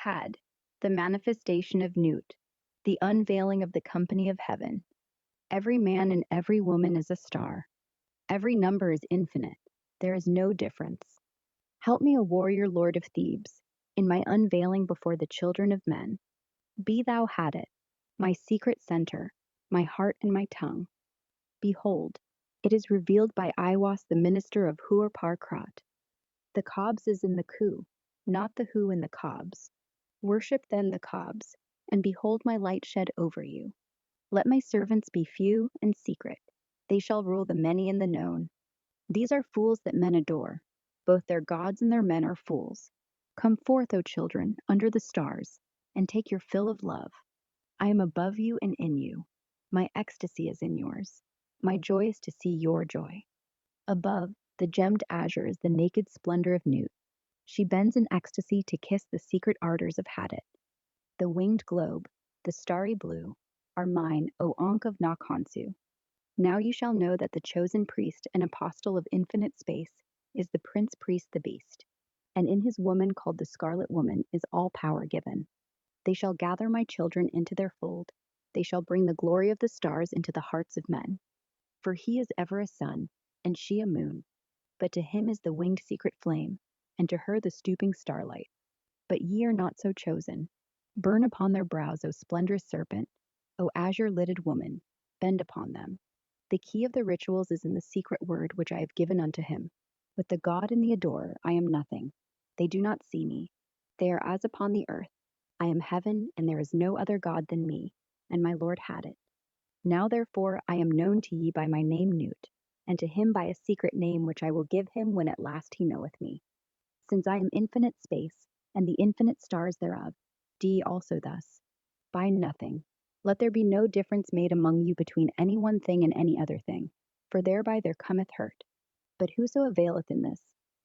Had, the manifestation of Nuit, the unveiling of the company of heaven. Every man and every woman is a star. Every number is infinite. There is no difference. Help me, O warrior lord of Thebes, in my unveiling before the children of men. Be thou Hadit, my secret center, my heart and my tongue. Behold, it is revealed by Iwas, the minister of Ra-Hoor-Khuit. The cobs is in the Khu, not the who in the cobs. Worship then the cobs, and behold my light shed over you. Let my servants be few and secret. They shall rule the many and the known. These are fools that men adore. Both their gods and their men are fools. Come forth, O children, under the stars, and take your fill of love. I am above you and in you. My ecstasy is in yours. My joy is to see your joy. Above, the gemmed azure is the naked splendor of Nuit. She bends in ecstasy to kiss the secret ardors of Hadit. The winged globe, the starry blue, are mine, O Ankh of Nakhonsu. Now you shall know that the chosen priest and apostle of infinite space is the prince priest the beast, and in his woman called the scarlet woman is all power given. They shall gather my children into their fold. They shall bring the glory of the stars into the hearts of men. For he is ever a sun, and she a moon. But to him is the winged secret flame, and to her the stooping starlight. But ye are not so chosen. Burn upon their brows, O splendrous serpent, O azure-lidded woman, bend upon them. The key of the rituals is in the secret word which I have given unto him. With the god and the adorer I am nothing. They do not see me. They are as upon the earth. I am heaven, and there is no other god than me, and my Lord Hadit. Now therefore I am known to ye by my name Nuit, and to him by a secret name which I will give him when at last he knoweth me. Since I am infinite space, and the infinite stars thereof, do ye also thus. Bind nothing. Let there be no difference made among you between any one thing and any other thing, for thereby there cometh hurt. But whoso availeth in this,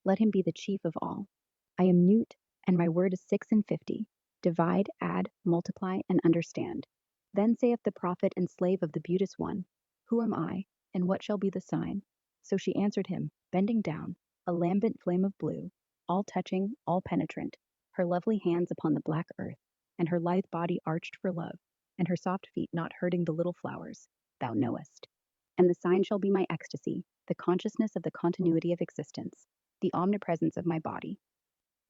let him be the chief of all. I am Nuit, and my word is 56. Divide, add, multiply, and understand. Then saith the prophet and slave of the beauteous one, Who am I, and what shall be the sign? So she answered him, bending down, a lambent flame of blue, all touching, all penetrant, her lovely hands upon the black earth, and her lithe body arched for love, and her soft feet not hurting the little flowers, thou knowest. And the sign shall be my ecstasy, the consciousness of the continuity of existence, the omnipresence of my body.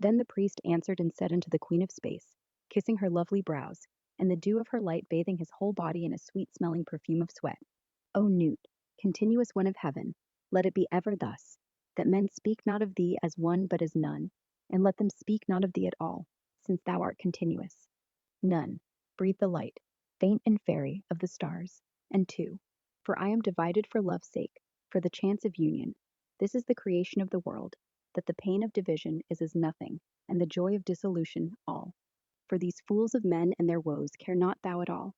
Then the priest answered and said unto the queen of space, kissing her lovely brows, and the dew of her light bathing his whole body in a sweet-smelling perfume of sweat, O Nuit, continuous one of heaven, let it be ever thus, that men speak not of thee as one but as none, and let them speak not of thee at all, since thou art continuous. None, breathe the light, faint and fairy, of the stars, and two, for I am divided for love's sake, for the chance of union. This is the creation of the world, that the pain of division is as nothing, and the joy of dissolution all. For these fools of men and their woes care not thou at all.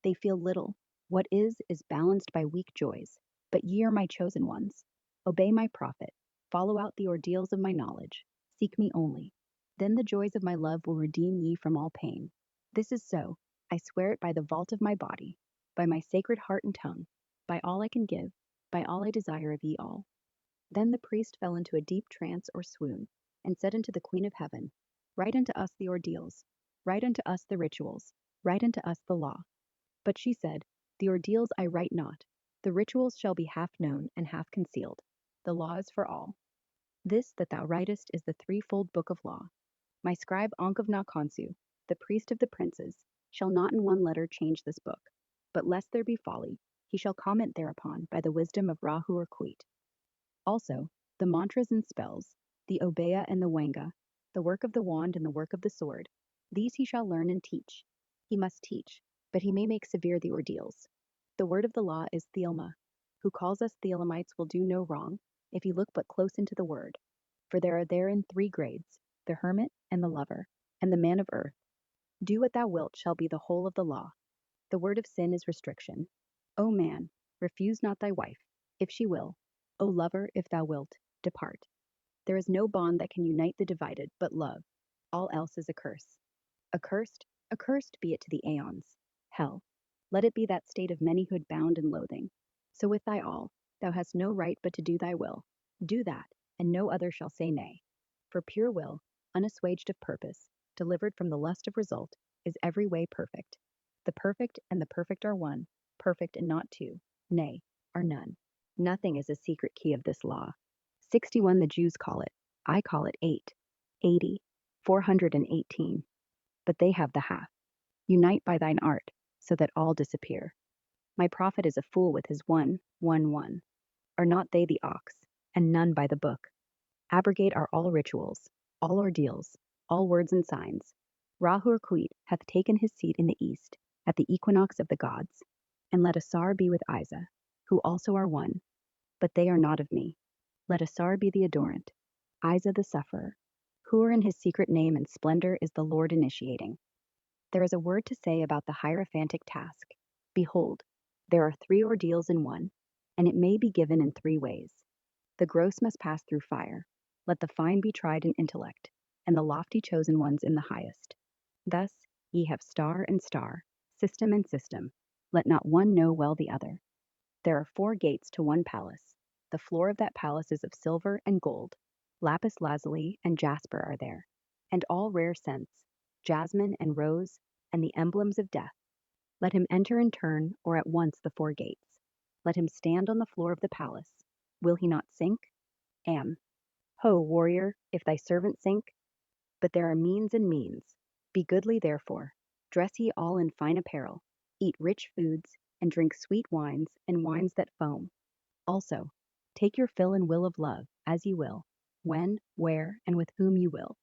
They feel little. What is balanced by weak joys. But ye are my chosen ones. Obey my prophet. Follow out the ordeals of my knowledge. Seek me only. Then the joys of my love will redeem ye from all pain. This is so. I swear it by the vault of my body, by my sacred heart and tongue, by all I can give, by all I desire of ye all. Then the priest fell into a deep trance or swoon, and said unto the Queen of Heaven, Write unto us the ordeals, write unto us the rituals, write unto us the law. But she said, The ordeals I write not. The rituals shall be half known and half concealed. The law is for all. This that thou writest is the threefold book of law. My scribe Ankh of Nakhonsu, the priest of the princes, shall not in one letter change this book, but lest there be folly, he shall comment thereupon by the wisdom of Ra-Hoor-Khuit. Also, the mantras and spells, the obeya and the wanga, the work of the wand and the work of the sword, these he shall learn and teach. He must teach, but he may make severe the ordeals. The word of the law is Thelema. Who calls us Thelemites will do no wrong, if he look but close into the word. For there are therein 3 grades, the hermit and the lover, and the man of earth. Do what thou wilt shall be the whole of the law. The word of sin is restriction. O man, refuse not thy wife, if she will. O lover, if thou wilt, depart. There is no bond that can unite the divided but love. All else is a curse. Accursed be it to the aeons. Hell, let it be that state of manyhood bound in loathing. So with thy all, thou hast no right but to do thy will. Do that, and no other shall say nay. For pure will, unassuaged of purpose, delivered from the lust of result, is every way perfect. The perfect and the perfect are one, perfect and not two, nay, are none. Nothing is a secret key of this law. 61 the Jews call it, I call it 8, 80, 418. But they have the half. Unite by thine art, so that all disappear. My prophet is a fool with his 1, 1, 1. Are not they the ox, and none by the book? Abrogate are all rituals, all ordeals, all words and signs. Ra-Hoor-Khuit hath taken his seat in the east, at the equinox of the gods. And let Asar be with Isa, who also are one. But they are not of me. Let Asar be the adorant, Isa the sufferer. Who in his secret name and splendor is the Lord initiating. There is a word to say about the hierophantic task. Behold, there are 3 ordeals in one, and it may be given in 3 ways. The gross must pass through fire. Let the fine be tried in intellect, and the lofty chosen ones in the highest. Thus ye have star and star, system and system. Let not one know well the other. There are 4 gates to one palace. The floor of that palace is of silver and gold. Lapis lazuli and jasper are there, and all rare scents, jasmine and rose, and the emblems of death. Let him enter in turn, or at once the 4 gates. Let him stand on the floor of the palace. Will he not sink? Am. Ho, warrior, if thy servant sink. But there are means and means. Be goodly therefore. Dress ye all in fine apparel. Eat rich foods, and drink sweet wines, and wines that foam. Also, take your fill and will of love, as ye will, when, where, and with whom ye will,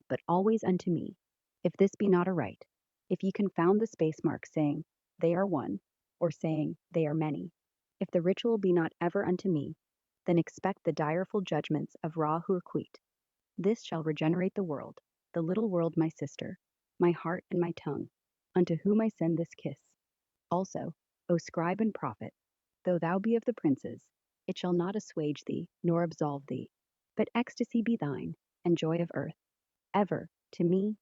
but always unto me. If this be not aright, if ye confound the space mark, saying, they are one, or saying, they are many, if the ritual be not ever unto me, then expect the direful judgments of Ra-Hoor-Khuit. This shall regenerate the world, the little world my sister, my heart and my tongue, unto whom I send this kiss. Also, O scribe and prophet, though thou be of the princes, it shall not assuage thee, nor absolve thee, but ecstasy be thine, and joy of earth. Ever, to me,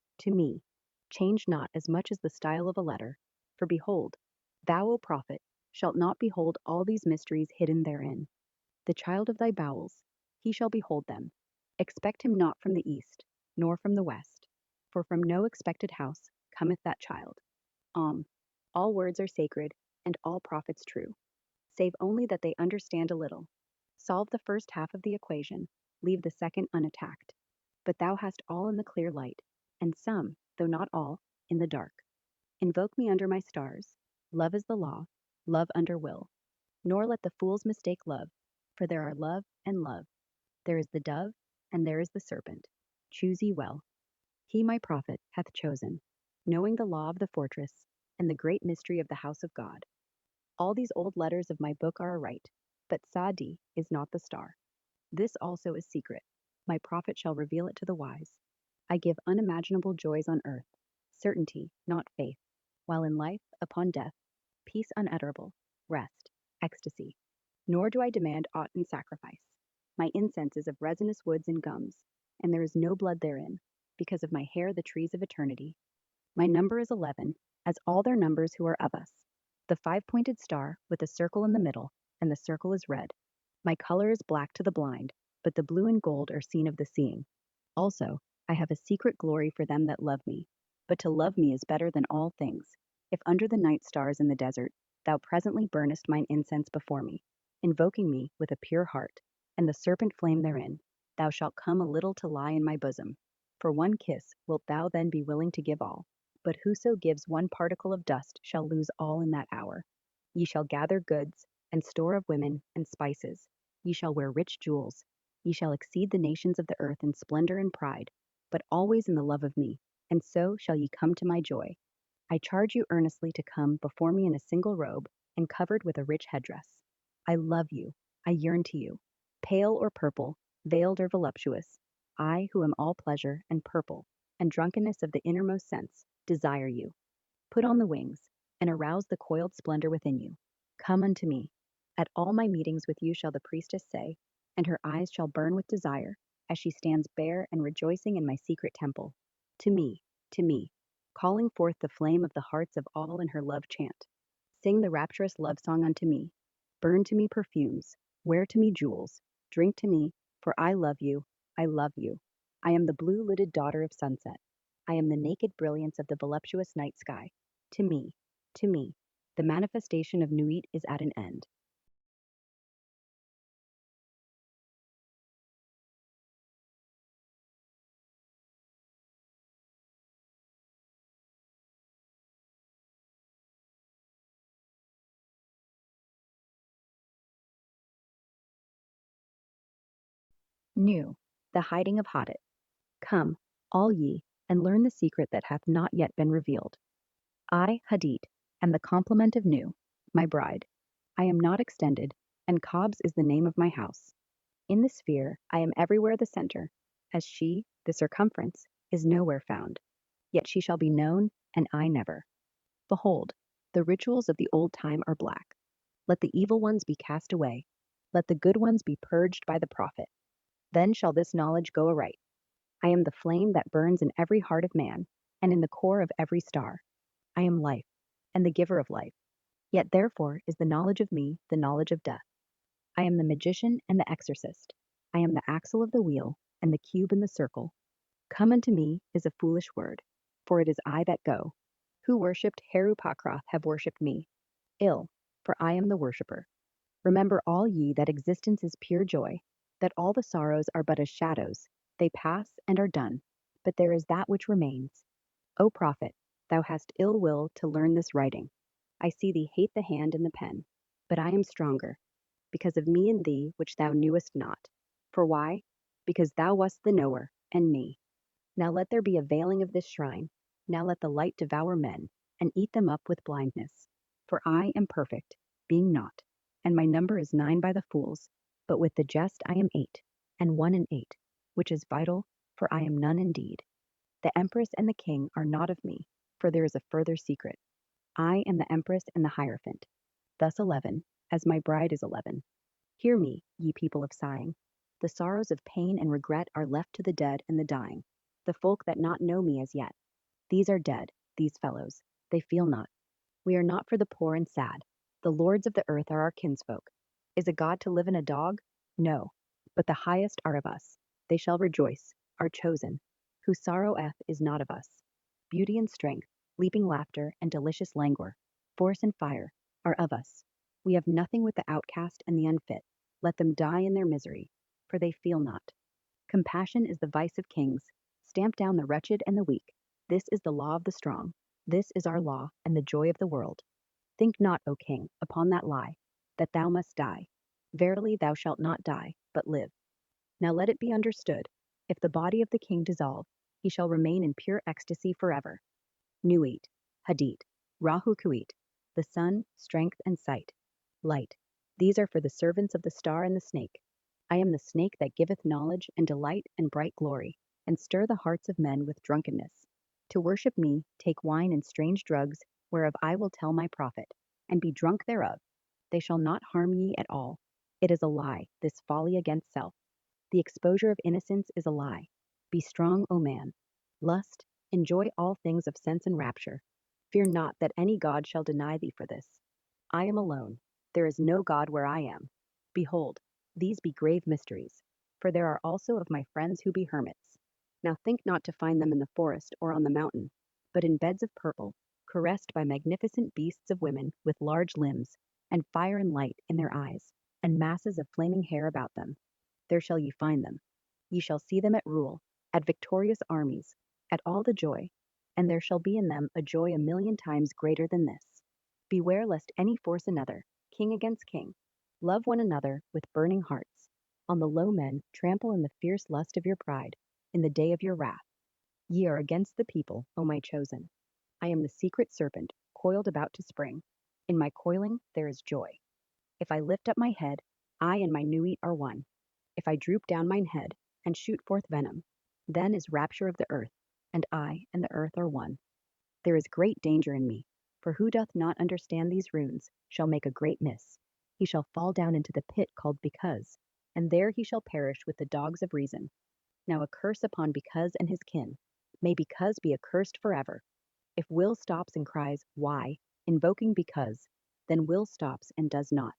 change not as much as the style of a letter. For behold, thou, O prophet, shalt not behold all these mysteries hidden therein. The child of thy bowels, he shall behold them. Expect him not from the east, nor from the west, for from no expected house cometh that child. All words are sacred, and all prophets true, save only that they understand a little. Solve the first half of the equation, leave the second unattacked. But thou hast all in the clear light, and some, though not all, in the dark. Invoke me under my stars. Love is the law, love under will. Nor let the fools mistake love, for there are love and love. There is the dove, and there is the serpent. Choose ye well. He, my prophet, hath chosen, knowing the law of the fortress, and the great mystery of the house of God. All these old letters of my book are aright, but Sadi is not the star. This also is secret. My prophet shall reveal it to the wise. I give unimaginable joys on earth, certainty, not faith, while in life, upon death, peace unutterable, rest, ecstasy. Nor do I demand aught in sacrifice. My incense is of resinous woods and gums, and there is no blood therein, because of my hair the trees of eternity. My number is 11, as all their numbers who are of us. The 5-pointed star, with a circle in the middle, and the circle is red. My color is black to the blind, but the blue and gold are seen of the seeing. Also, I have a secret glory for them that love me. But to love me is better than all things. If under the night stars in the desert, thou presently burnest mine incense before me, invoking me with a pure heart, and the serpent flame therein, thou shalt come a little to lie in my bosom. For one kiss wilt thou then be willing to give all. But whoso gives one particle of dust shall lose all in that hour. Ye shall gather goods, and store of women, and spices. Ye shall wear rich jewels. Ye shall exceed the nations of the earth in splendor and pride, but always in the love of me, and so shall ye come to my joy. I charge you earnestly to come before me in a single robe, and covered with a rich headdress. I love you, I yearn to you, pale or purple, veiled or voluptuous. I, who am all pleasure, and purple, and drunkenness of the innermost sense, desire you. Put on the wings, and arouse the coiled splendor within you. Come unto me. At all my meetings with you shall the priestess say, and her eyes shall burn with desire, as she stands bare and rejoicing in my secret temple. To me, calling forth the flame of the hearts of all in her love chant. Sing the rapturous love song unto me. Burn to me perfumes, wear to me jewels, drink to me, for I love you, I love you. I am the blue-lidded daughter of sunset. I am the naked brilliance of the voluptuous night sky. To me, the manifestation of Nuit is at an end. New, the hiding of Hadit. Come, all ye, and learn the secret that hath not yet been revealed. I, Hadit, am the complement of Nu, my bride. I am not extended, and Cobs is the name of my house. In the sphere, I am everywhere the center, as she, the circumference, is nowhere found. Yet she shall be known, and I never. Behold, the rituals of the old time are black. Let the evil ones be cast away. Let the good ones be purged by the prophet. Then shall this knowledge go aright. I am the flame that burns in every heart of man, and in the core of every star. I am life, and the giver of life. Yet therefore is the knowledge of me the knowledge of death. I am the magician and the exorcist. I am the axle of the wheel, and the cube in the circle. Come unto me is a foolish word, for it is I that go. Who worshipped Heru-Pakroth have worshipped me. Ill, for I am the worshipper. Remember all ye that existence is pure joy, that all the sorrows are but as shadows, they pass and are done, but there is that which remains. O prophet, thou hast ill will to learn this writing. I see thee hate the hand and the pen, but I am stronger, because of me and thee which thou knewest not. For why? Because thou wast the knower, and me. Now let there be a veiling of this shrine. Now let the light devour men, and eat them up with blindness. For I am perfect, being naught, and my number is 9 by the fools, but with the just I am 8, and 1 and 8, which is vital, for I am none indeed. The empress and the king are not of me, for there is a further secret. I am the empress and the hierophant. Thus 11, as my bride is 11. Hear me, ye people of sighing. The sorrows of pain and regret are left to the dead and the dying, the folk that not know me as yet. These are dead, these fellows. They feel not. We are not for the poor and sad. The lords of the earth are our kinsfolk. Is a god to live in a dog? No. But the highest are of us. They shall rejoice, are chosen. Who sorroweth is not of us. Beauty and strength, leaping laughter, and delicious languor, force and fire, are of us. We have nothing with the outcast and the unfit. Let them die in their misery, for they feel not. Compassion is the vice of kings. Stamp down the wretched and the weak. This is the law of the strong. This is our law and the joy of the world. Think not, O king, upon that lie, that thou must die. Verily thou shalt not die, but live. Now let it be understood, if the body of the king dissolve, he shall remain in pure ecstasy forever. Nuit, Hadit, Ra-Hoor-Khuit, the sun, strength, and sight. Light. These are for the servants of the star and the snake. I am the snake that giveth knowledge and delight and bright glory, and stir the hearts of men with drunkenness. To worship me, take wine and strange drugs, whereof I will tell my prophet, and be drunk thereof. They shall not harm ye at all. It is a lie, this folly against self. The exposure of innocence is a lie. Be strong, O man. Lust, enjoy all things of sense and rapture. Fear not that any god shall deny thee for this. I am alone. There is no god where I am. Behold, these be grave mysteries, for there are also of my friends who be hermits. Now think not to find them in the forest or on the mountain, but in beds of purple, caressed by magnificent beasts of women with large limbs, and fire and light in their eyes, and masses of flaming hair about them. There shall ye find them. Ye shall see them at rule, at victorious armies, at all the joy, and there shall be in them a joy a million times greater than this. Beware lest any force another, king against king. Love one another with burning hearts. On the low men trample in the fierce lust of your pride, in the day of your wrath. Ye are against the people, O my chosen. I am the secret serpent, coiled about to spring. In my coiling there is joy. If I lift up my head, I and my Nuit are one. If I droop down mine head, and shoot forth venom, then is rapture of the earth, and I and the earth are one. There is great danger in me, for who doth not understand these runes shall make a great miss. He shall fall down into the pit called Because, and there he shall perish with the dogs of reason. Now a curse upon Because and his kin. May Because be accursed forever. If will stops and cries, why, invoking Because, then will stops and does not.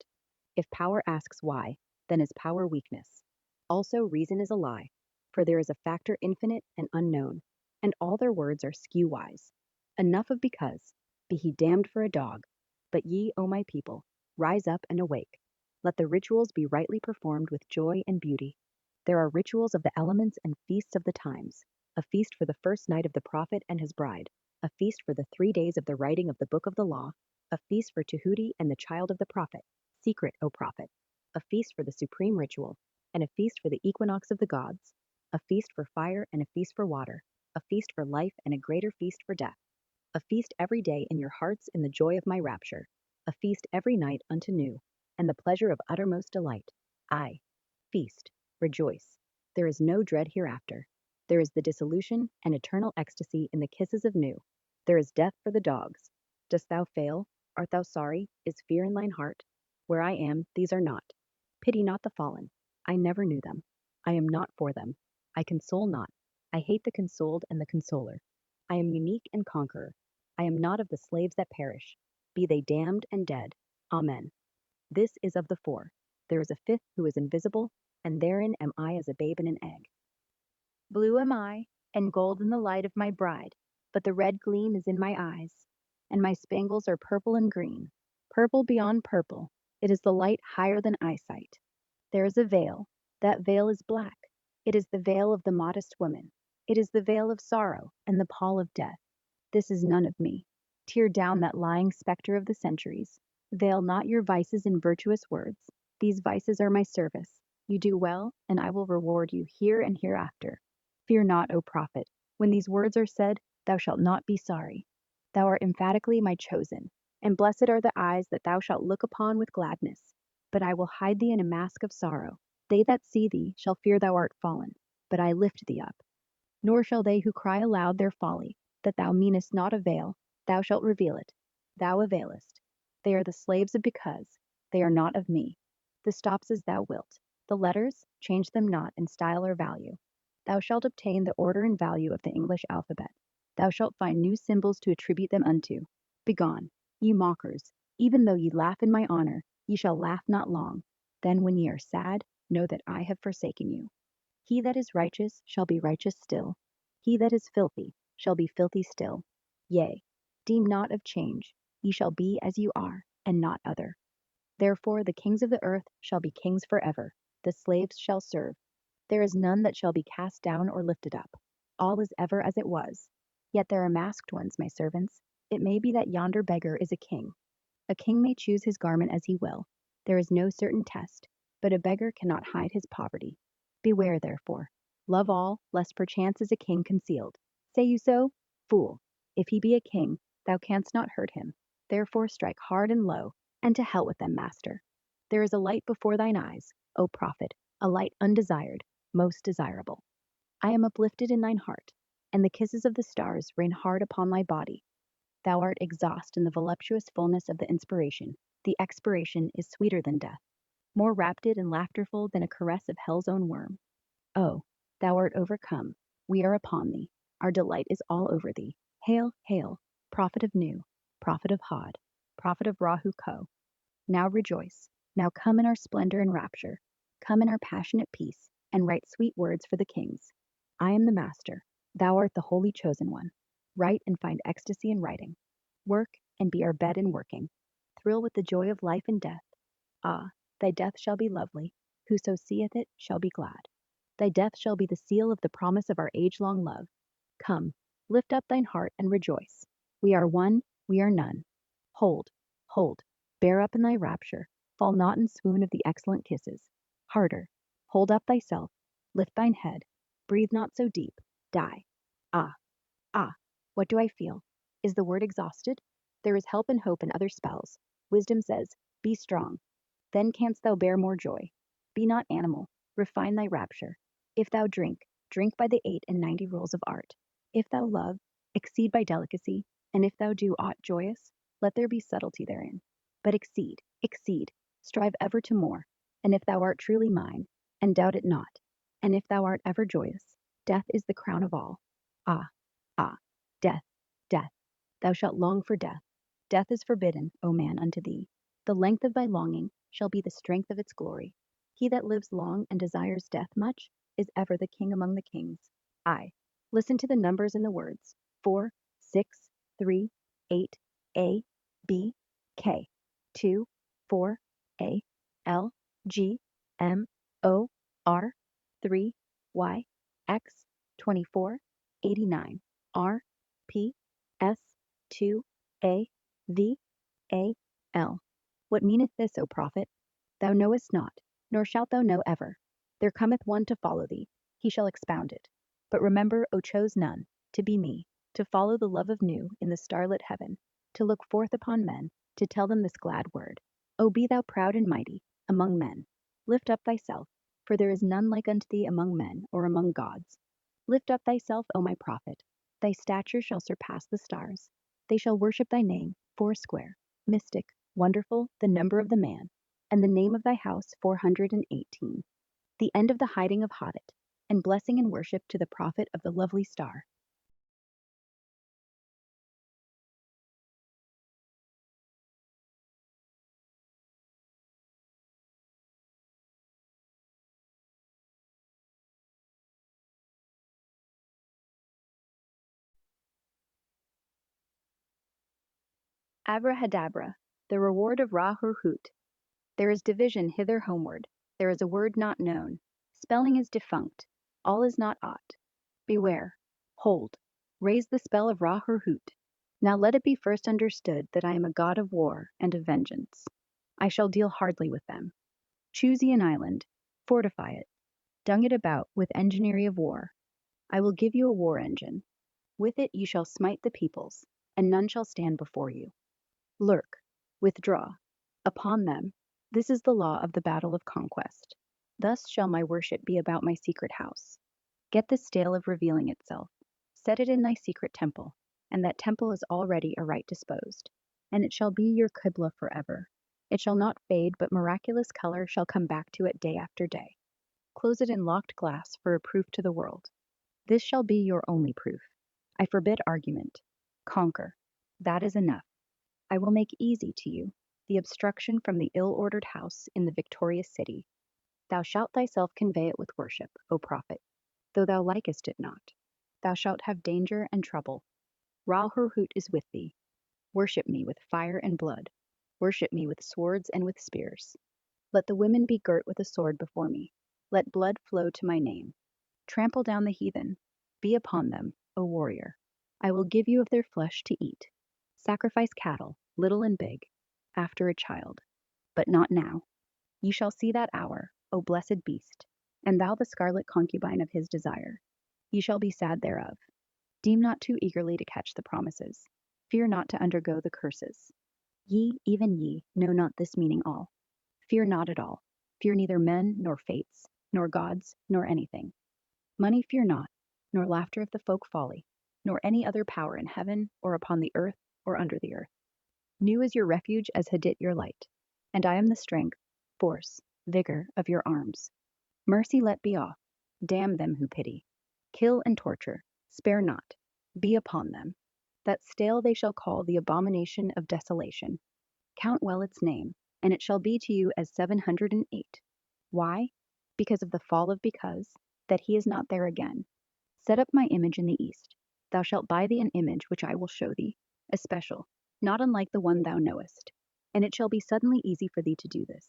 If power asks why, then is power weakness. Also reason is a lie, for there is a factor infinite and unknown, and all their words are skew-wise. Enough of because, be he damned for a dog. But ye, O my people, rise up and awake. Let the rituals be rightly performed with joy and beauty. There are rituals of the elements and feasts of the times, a feast for the first night of the prophet and his bride, a feast for the 3 days of the writing of the book of the law, a feast for Tahuti and the child of the prophet, secret, O prophet, a feast for the supreme ritual, and a feast for the equinox of the gods, a feast for fire and a feast for water, a feast for life and a greater feast for death, a feast every day in your hearts in the joy of my rapture, a feast every night unto new, and the pleasure of uttermost delight. Aye, feast, rejoice. There is no dread hereafter. There is the dissolution and eternal ecstasy in the kisses of new. There is death for the dogs. Dost thou fail? Art thou sorry? Is fear in thine heart? Where I am, these are not. Pity not the fallen. I never knew them. I am not for them. I console not. I hate the consoled and the consoler. I am unique and conqueror. I am not of the slaves that perish. Be they damned and dead. Amen. This is of the 4. There is a 5th who is invisible, and therein am I as a babe in an egg. Blue am I, and gold in the light of my bride, but the red gleam is in my eyes, and my spangles are purple and green, purple beyond purple. It is the light higher than eyesight. There is a veil. That veil is black. It is the veil of the modest woman. It is the veil of sorrow and the pall of death. This is none of me. Tear down that lying spectre of the centuries. Veil not your vices in virtuous words. These vices are my service. You do well, and I will reward you here and hereafter. Fear not, O prophet. When these words are said, thou shalt not be sorry. Thou art emphatically my chosen, and blessed are the eyes that thou shalt look upon with gladness. But I will hide thee in a mask of sorrow. They that see thee shall fear thou art fallen, but I lift thee up. Nor shall they who cry aloud their folly, that thou meanest not a veil, thou shalt reveal it. Thou availest. They are the slaves of because. They are not of me. The stops as thou wilt. The letters, change them not in style or value. Thou shalt obtain the order and value of the English alphabet. Thou shalt find new symbols to attribute them unto. Begone, ye mockers, even though ye laugh in my honor, ye shall laugh not long. Then when ye are sad, know that I have forsaken you. He that is righteous shall be righteous still. He that is filthy shall be filthy still. Yea, deem not of change. Ye shall be as you are, and not other. Therefore the kings of the earth shall be kings forever. The slaves shall serve. There is none that shall be cast down or lifted up. All is ever as it was. Yet there are masked ones, my servants. It may be that yonder beggar is a king. A king may choose his garment as he will. There is no certain test, but a beggar cannot hide his poverty. Beware, therefore. Love all, lest perchance is a king concealed. Say you so? Fool! If he be a king, thou canst not hurt him. Therefore strike hard and low, and to hell with them, master. There is a light before thine eyes, O prophet, a light undesired, most desirable. I am uplifted in thine heart, and the kisses of the stars rain hard upon thy body. Thou art exhaust in the voluptuous fullness of the inspiration. The expiration is sweeter than death, more rapid and laughterful than a caress of hell's own worm. Oh, thou art overcome. We are upon thee. Our delight is all over thee. Hail, hail, prophet of Nu, prophet of Had, prophet of Ra-Hoor-Khuit. Now rejoice. Now come in our splendor and rapture. Come in our passionate peace, and write sweet words for the kings. I am the master. Thou art the holy chosen one. Write and find ecstasy in writing. Work and be our bed in working. Thrill with the joy of life and death. Ah, thy death shall be lovely. Whoso seeth it shall be glad. Thy death shall be the seal of the promise of our age-long love. Come, lift up thine heart and rejoice. We are one, we are none. Hold, hold, bear up in thy rapture. Fall not in swoon of the excellent kisses. Harder, hold up thyself. Lift thine head. Breathe not so deep. Die. Ah, ah, what do I feel? Is the word exhausted? There is help and hope in other spells. Wisdom says, be strong. Then canst thou bear more joy. Be not animal. Refine thy rapture. If thou drink, drink by the 98 rules of art. If thou love, exceed by delicacy. And if thou do aught joyous, let there be subtlety therein. But exceed, exceed. Strive ever to more. And if thou art truly mine, and doubt it not, and if thou art ever joyous, death is the crown of all. Ah, ah, death, death. Thou shalt long for death. Death is forbidden, O man, unto thee. The length of thy longing shall be the strength of its glory. He that lives long and desires death much is ever the king among the kings. Aye, Listen to the numbers in the words 4, 6, 3, 8, A, B, K, 2, 4, A, L, G, M, O, R, 3, Y, X, 24, 89, R, P, S, 2, A, V, A, L. What meaneth this, O prophet? Thou knowest not, nor shalt thou know ever. There cometh one to follow thee, he shall expound it. But remember, O chose none, to be me, to follow the love of Nu in the starlit heaven, to look forth upon men, to tell them this glad word. O be thou proud and mighty among men. Lift up thyself, for there is none like unto thee among men or among gods. Lift up thyself, O my prophet. Thy stature shall surpass the stars. They shall worship thy name, foursquare, mystic, wonderful, the number of the man, and the name of thy house 418. The end of the hiding of Hadit, and blessing and worship to the prophet of the lovely star. Abrahadabra, the reward of Ra-Hoor-Khuit. There is division hither homeward, there is a word not known. Spelling is defunct, all is not aught. Beware, hold, raise the spell of Ra-Hoor-Khuit. Now let it be first understood that I am a god of war and of vengeance. I shall deal hardly with them. Choose ye an island, fortify it, dung it about with enginery of war. I will give you a war engine. With it ye shall smite the peoples, and none shall stand before you. Lurk, withdraw. Upon them, this is the law of the battle of conquest. Thus shall my worship be about my secret house. Get the stale of revealing itself. Set it in thy secret temple, and that temple is already aright disposed. And it shall be your Qibla forever. It shall not fade, but miraculous color shall come back to it day after day. Close it in locked glass for a proof to the world. This shall be your only proof. I forbid argument. Conquer. That is enough. I will make easy to you the obstruction from the ill-ordered house in the victorious city. Thou shalt thyself convey it with worship, O prophet, though thou likest it not. Thou shalt have danger and trouble. Ra-Hoor-Khuit is with thee. Worship me with fire and blood. Worship me with swords and with spears. Let the women be girt with a sword before me. Let blood flow to my name. Trample down the heathen. Be upon them, O warrior. I will give you of their flesh to eat. Sacrifice cattle, little and big, after a child. But not now. Ye shall see that hour, O blessed beast, and thou the scarlet concubine of his desire. Ye shall be sad thereof. Deem not too eagerly to catch the promises. Fear not to undergo the curses. Ye, even ye, know not this meaning all. Fear not at all. Fear neither men, nor fates, nor gods, nor anything. Money fear not, nor laughter of the folk folly, nor any other power in heaven, or upon the earth, or under the earth. Nu is your refuge as Hadit your light, and I am the strength, force, vigor of your arms. Mercy let be off, damn them who pity. Kill and torture, spare not, be upon them. That stale they shall call the abomination of desolation. Count well its name, and it shall be to you as 708. Why? Because of the fall of because, that he is not there again. Set up my image in the east. Thou shalt buy thee an image which I will show thee, a special, not unlike the one thou knowest. And it shall be suddenly easy for thee to do this.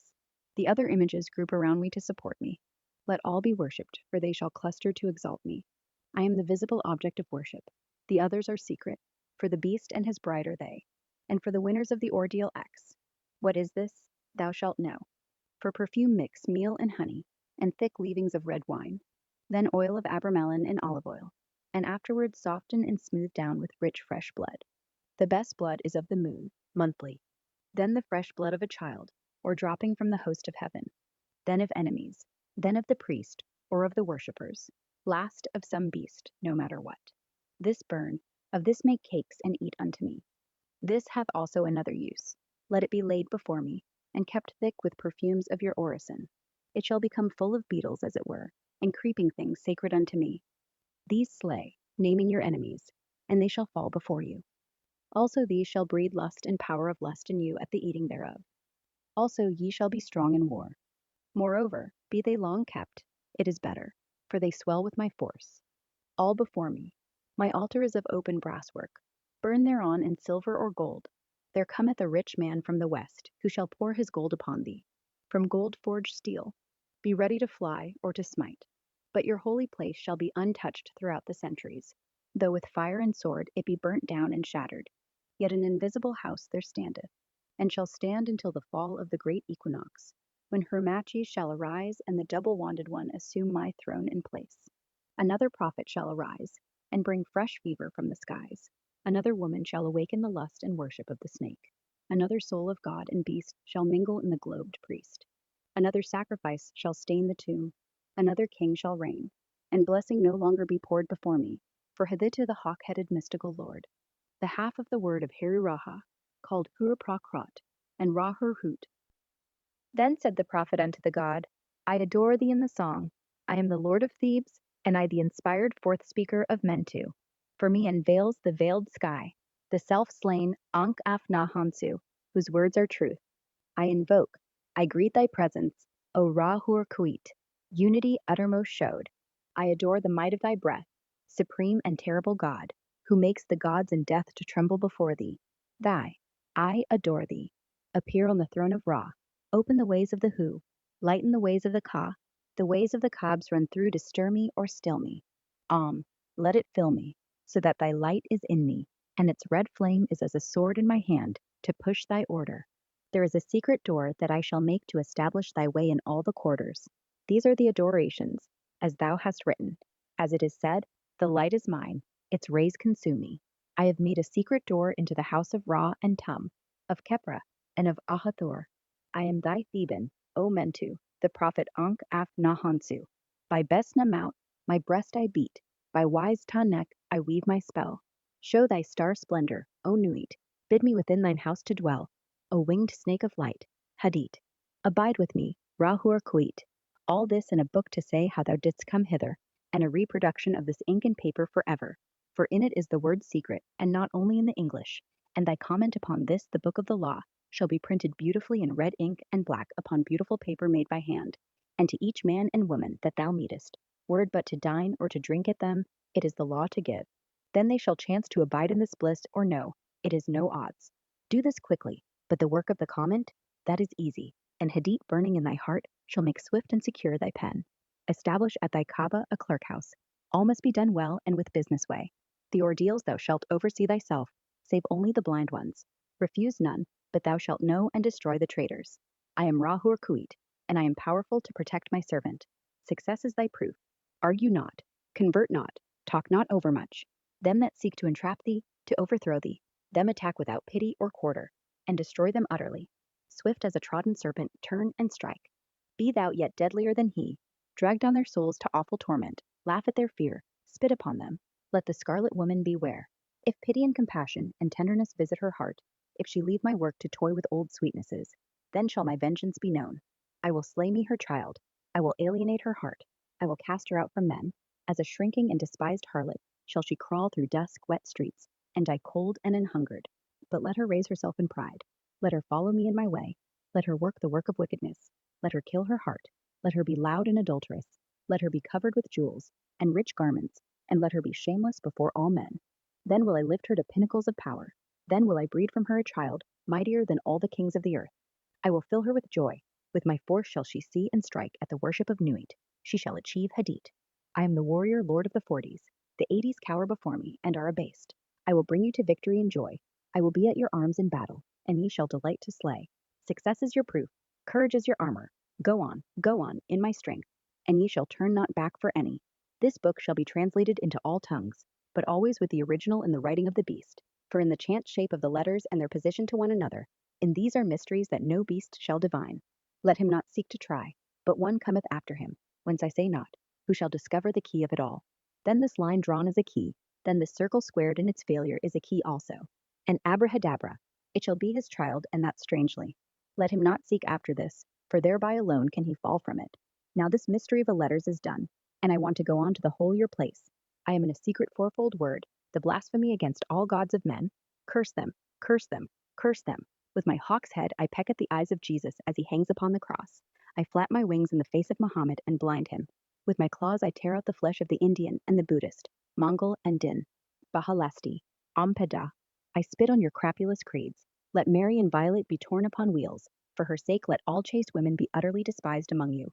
The other images group around me to support me. Let all be worshipped, for they shall cluster to exalt me. I am the visible object of worship. The others are secret, for the beast and his bride are they. And for the winners of the ordeal X. What is this? Thou shalt know. For perfume mix meal and honey, and thick leavings of red wine. Then oil of abramelin and olive oil, and afterwards soften and smooth down with rich fresh blood. The best blood is of the moon, monthly. Then the fresh blood of a child, or dropping from the host of heaven. Then of enemies, then of the priest, or of the worshippers. Last of some beast, no matter what. This burn, of this make cakes and eat unto me. This hath also another use. Let it be laid before me, and kept thick with perfumes of your orison. It shall become full of beetles, as it were, and creeping things sacred unto me. These slay, naming your enemies, and they shall fall before you. Also these shall breed lust and power of lust in you at the eating thereof. Also ye shall be strong in war. Moreover, be they long kept, it is better, for they swell with my force. all before me. My altar is of open brasswork. Burn thereon in silver or gold. There cometh a rich man from the west, who shall pour his gold upon thee. From gold forged steel. Be ready to fly or to smite. But your holy place shall be untouched throughout the centuries. Though with fire and sword it be burnt down and shattered. Yet an invisible house there standeth, and shall stand until the fall of the great equinox, when Hermaches shall arise and the double-wanded one assume my throne in place. Another prophet shall arise, and bring fresh fever from the skies. Another woman shall awaken the lust and worship of the snake. Another soul of God and beast shall mingle in the globed priest. Another sacrifice shall stain the tomb. Another king shall reign, and blessing no longer be poured before me, for Hadit the hawk-headed mystical lord. The half of the word of Heru-Raha, called Hur-Pra-Krat, and Ra-Hoor-Khuit. Then said the prophet unto the god, I adore thee in the song. I am the lord of Thebes, and I the inspired fourth speaker of Mentu. For me unveils the veiled sky, the self-slain Ankh-Af-Na-Hansu, whose words are truth. I invoke, I greet thy presence, O Ra-Hoor-Khuit, unity uttermost showed. I adore the might of thy breath, supreme and terrible God, who makes the gods in death to tremble before thee. I adore thee. Appear on the throne of Ra. Open the ways of the Hu. Lighten the ways of the Ka. The ways of the Kabs run through to stir me or still me. Let it fill me, so that thy light is in me, and its red flame is as a sword in my hand to push thy order. There is a secret door that I shall make to establish thy way in all the quarters. These are the adorations, as thou hast written. As it is said, the light is mine, its rays consume me. I have made a secret door into the house of Ra and Tum, of Khepra, and of Ahathor. I am thy Theban, O Mentu, the prophet Ankh-Af-Na-Hansu. By Besna Mount, my breast I beat, by wise Ta-Nek I weave my spell. Show thy star splendor, O Nuit, bid me within thine house to dwell, O winged snake of light, Hadit. Abide with me, Ra-Hoor-Khuit. All this in a book to say how thou didst come hither, and a reproduction of this ink and paper forever. For in it is the word secret, and not only in the English, and thy comment upon this the book of the law shall be printed beautifully in red ink and black upon beautiful paper made by hand, and to each man and woman that thou meetest, were it but to dine or to drink at them, it is the law to give. Then they shall chance to abide in this bliss, or no, it is no odds. Do this quickly, but the work of the comment, that is easy, and Hadit burning in thy heart shall make swift and secure thy pen. Establish at thy Kaaba a clerk house. All must be done well and with business way. The ordeals thou shalt oversee thyself, save only the blind ones. Refuse none, but thou shalt know and destroy the traitors. I am Ra-Hoor-Khuit, and I am powerful to protect my servant. Success is thy proof. Argue not, convert not, talk not overmuch. Them that seek to entrap thee, to overthrow thee, them attack without pity or quarter, and destroy them utterly. Swift as a trodden serpent, turn and strike. Be thou yet deadlier than he. Drag down their souls to awful torment, laugh at their fear, spit upon them. Let the scarlet woman beware. If pity and compassion and tenderness visit her heart, if she leave my work to toy with old sweetnesses, then shall my vengeance be known. I will slay me her child. I will alienate her heart. I will cast her out from men. As a shrinking and despised harlot shall she crawl through dusk, wet streets, and die cold and anhungered. But let her raise herself in pride. Let her follow me in my way. Let her work the work of wickedness. Let her kill her heart. Let her be loud and adulterous. Let her be covered with jewels and rich garments, and let her be shameless before all men. Then will I lift her to pinnacles of power. Then will I breed from her a child, mightier than all the kings of the earth. I will fill her with joy. With my force shall she see and strike at the worship of Nuit. She shall achieve Hadit. I am the warrior lord of the 40s. The 80s cower before me and are abased. I will bring you to victory and joy. I will be at your arms in battle, and ye shall delight to slay. Success is your proof. Courage is your armor. Go on, in my strength, and ye shall turn not back for any. This book shall be translated into all tongues, but always with the original in the writing of the beast. For in the chance shape of the letters and their position to one another, in these are mysteries that no beast shall divine. Let him not seek to try, but one cometh after him, whence I say not, who shall discover the key of it all. Then this line drawn is a key, then this circle squared in its failure is a key also. And abrahadabra, it shall be his child, and that strangely. Let him not seek after this, for thereby alone can he fall from it. Now this mystery of the letters is done, and I want to go on to the holier place. I am in a secret fourfold word, the blasphemy against all gods of men. Curse them, curse them, curse them. With my hawk's head I peck at the eyes of Jesus as he hangs upon the cross. I flap my wings in the face of Muhammad and blind him. With my claws I tear out the flesh of the Indian and the Buddhist. Mongol and Din, Bahalesti, Ampeda. I spit on your crapulous creeds. Let Mary and Violet be torn upon wheels. For her sake, let all chaste women be utterly despised among you.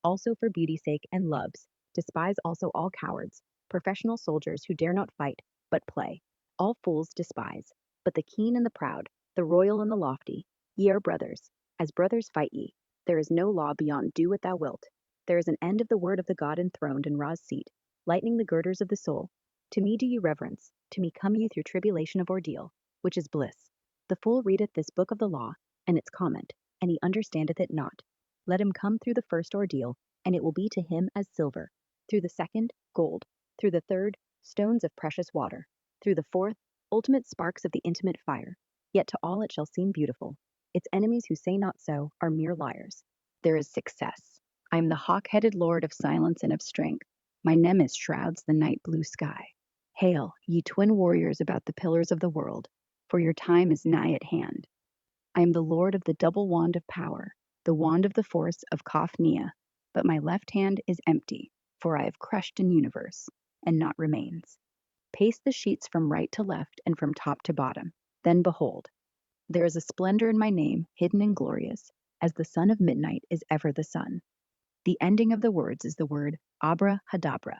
Also for beauty's sake and love's, despise also all cowards, professional soldiers who dare not fight, but play. All fools despise, but the keen and the proud, the royal and the lofty. Ye are brothers. As brothers fight ye. There is no law beyond do what thou wilt. There is an end of the word of the God enthroned in Ra's seat, lightening the girders of the soul. To me do ye reverence, to me come ye through tribulation of ordeal, which is bliss. The fool readeth this book of the law, and its comment, and he understandeth it not. Let him come through the first ordeal, and it will be to him as silver. Through the second, gold. Through the third, stones of precious water. Through the fourth, ultimate sparks of the intimate fire. Yet to all it shall seem beautiful. Its enemies who say not so are mere liars. There is success. I am the hawk-headed lord of silence and of strength. My nemesis shrouds the night blue sky. Hail, ye twin warriors about the pillars of the world, for your time is nigh at hand. I am the lord of the double wand of power, the wand of the force of Kafnia, but my left hand is empty, for I have crushed an universe, and naught remains. Pace the sheets from right to left and from top to bottom. Then behold, there is a splendor in my name, hidden and glorious, as the sun of midnight is ever the sun. The ending of the words is the word Abra Hadabra.